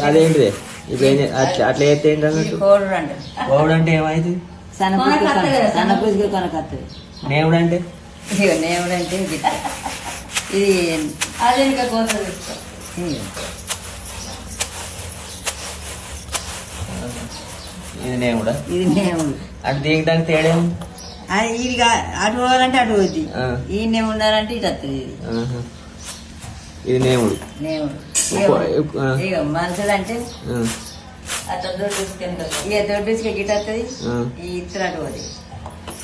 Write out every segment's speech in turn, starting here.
అదేంటిది ఇప్పుడు అట్లా చేస్తే ఏంటి అన్నట్టు కోవుడు అంటే ఏమైంది సన్నపూజకి కొనకత్తది నేవుడు అంటే నేవుడు అంటే ఇది అదే ఇంకా కోత ఇది నేవుడా ఇది నేవుడు అటు దీనికి దానికి తేడా ఇది అటు పోవాలంటే అటు పోద్ది ఈయనే ఉండాలంటే ఇటు వస్తుంది ఇది నేవుడు నేవుడు ఇక మనుషులు అంటే అట్లా ఇక దొడ్డుకి గిట్ వస్తుంది ఈ ఇత్తు అటు పోతుంది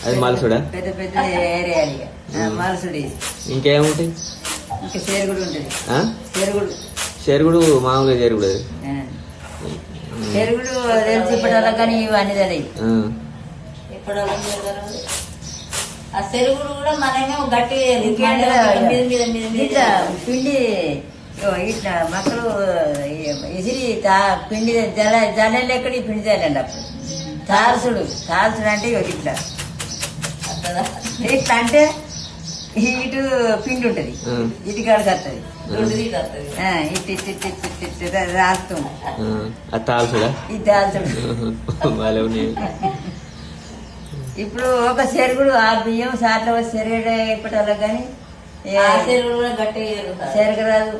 అది మలసుడా పెద్ద పెద్ద ఏరియాలు ఇక మలసుడు ఇది ఇంకేముంటాయి ఇంకా చేరుగుడు ఉంటుంది చేరుగుడు చెరుగుడు మామూలుగా చెరుగుడు అది చెరుగుడు తెలిసి ఇప్పటి కానీ ఇవన్నీ తెలియదు ఇప్పటి ఆ చెరుగుడు కూడా మనమేమో గట్టి పిండి ఇట్లా మొక్కలు ఇసిరి పిండి జల్లెళ్ళు ఎక్కడి పిండి జల్లండి అప్పుడు తారసుడు అంటే ఇట్లా ఇట్లా అంటే ఇటు పిండి ఉంటుంది ఇటు కాడికి వస్తుంది ఇటు ఇటు ఇటు ఇటు ఇటు రాస్తాం ఇది దాల్చుడు ఇప్పుడు ఒక చెరుగుడు ఆ బియ్యం సార్లు చెరగడ ఇప్పటి కానీ చెరుగు కూడా గట్టి చెరగరాదు